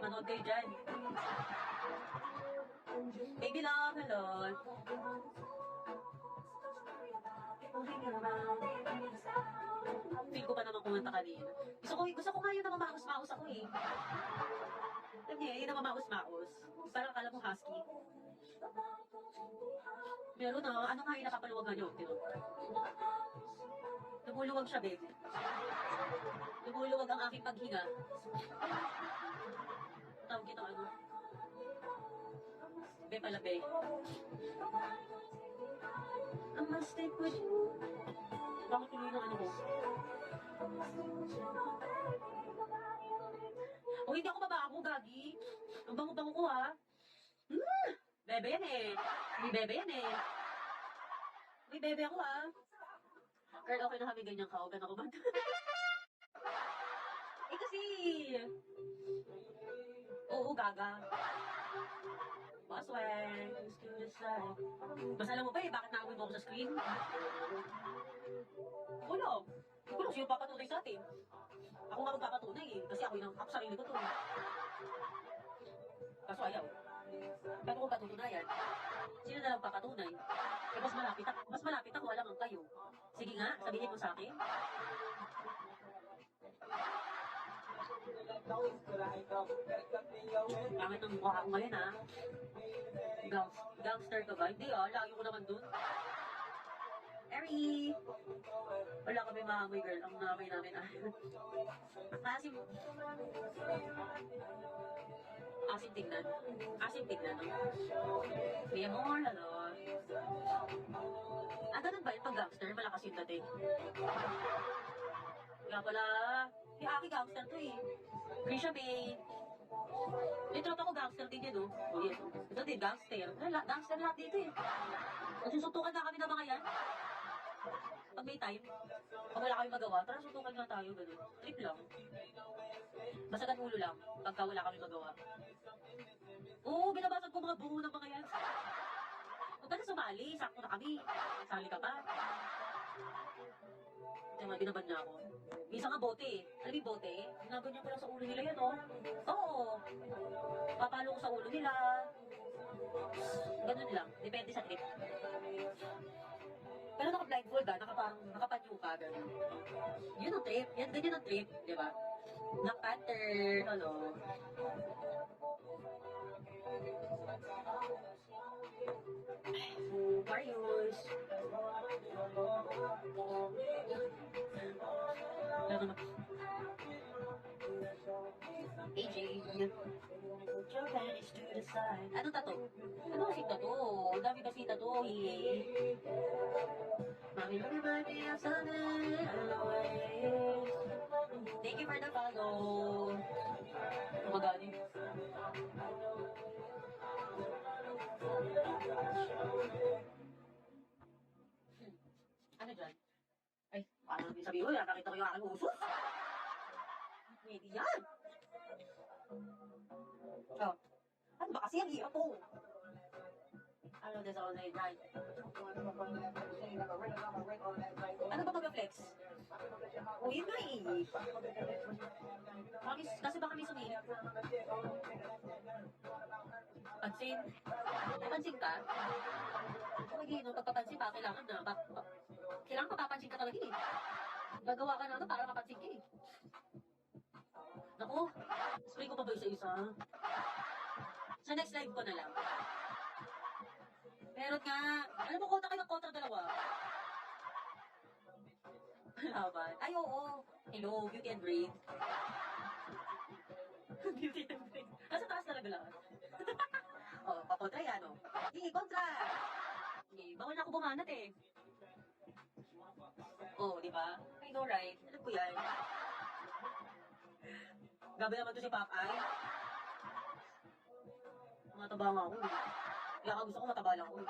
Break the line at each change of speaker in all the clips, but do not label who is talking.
manood kayo dyan. Baby love, hello. Feel ko pa naman kumanta kanina. Gusto ko nga yun na mamaus-maus ako eh. Alam niya, yun na mamaus-maus. Parang akala mo husky. Meron na, ano nga yung nakapaluwag nga nyo? Lumuluwag siya, baby. Lumuluwag ang aking paghinga. Tawag kita ano? Be pala, be. I must stick with you. Bakit tuloy ng ano ko? O hindi ako babago, gagi. Ang bango-bango ko, ha? Bebe yan eh. May bebe yan eh. May bebe ako, ha? Girl, okay na kami ganyan ka. Huwag ako ba? Eh kasi... Oo, gaga. Password. Mas alam mo ba eh, bakit naamoy mo ako sa screen? Wala. Hindi ko lang sino papatunay sa atin. Ako nga magpapatunay eh. Kasi ako sarili ko to. Kaso ayaw. Pero kung patutunayan, sino na lang papatunay? Eh, mas malapit ako, alam ang kayo. Sige nga, sabihin mo sa akin. Pangit ng mukha ko ngayon, ha? Gangster ka ba? Hindi, layo ko naman dun. Eri! Wala kami maamoy, girl. Ang namoy namin, Asim. Asim tignan. Asim tignan, no? May amor, ano? Ganun ba yun pag gangster? Malakas yung dati. Kaya pala, yung aking gangster to eh. Grisha May. May tropa ko gangster din yun, no? O yan, ito din, gangster. Gangster lahat dito eh. Nagsusuntukan na kami ng mga yan. Pag may time, pag wala kami magawa, tara suntukan nga tayo, gano'n. Trip lang. Basagan ulo lang, pagka wala kami magawa. Oo, binabasag ko mga buo ng mga yan. Huwag ka na sumali, sakto na kami. Sali ka pa. Diba, binaban niya ako. Isa nga bote eh. Alam yung bote? Ginaganyan ko lang sa ulo nila yan, oh. Oo. Papalo ko sa ulo nila. Ganun lang. Depende sa trip. Pero naka-blindfold nakapanyo ka, gano'n. Yun ang trip. Yan, ganyan ang trip, di ba? Naka-pattern, ano. Marius. AJ. Ano tato? Ano kasi tato? Dami kasi tato. Mami, remind me of something always. Thank you for the follow. Magani. Ano dyan? Ay, paano natin sabihin? Nakakita ko yung aking usos. Hindi yan. Oh. Ano ba kasi ang hirap po? Ano this all night night? Ano ba mag-flex? O yun nga eh. Kasi baka may sumilip. Pansin? Pansin ka? Lagi, no, pagpapansin pa, kailangan na. Kailangan mapapansin ka talaga eh. Gagawa ka na ito para mapansin ka eh. Naku, spray ko pa ba isa-isa? Sa next live ko na lang. Meron nga. Alam mo, kota kayo ng kontra dalawa. Laban. Ay, oo. Hello, Beauty and Brain. Beauty and Brain. Nasa taas talaga lang. Pakontra yan, oh. Kontra! Bawal na ako bumanat eh. Di ba? I know, right? Alam ko yan. Gabi naman to si Popeye. Mataba nga ako eh. Kaya ka gusto ko mataba lang ako eh.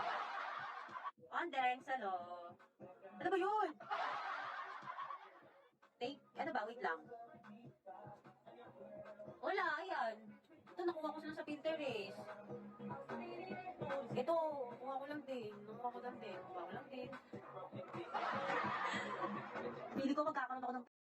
Andeng, salo. Ano ba yun? Ano ba? Wait lang. Wala, ayan. Ito, nakuha ko sila sa Pinterest. Ito, nakuha ko lang din. Pili ko magkakaroon ako ng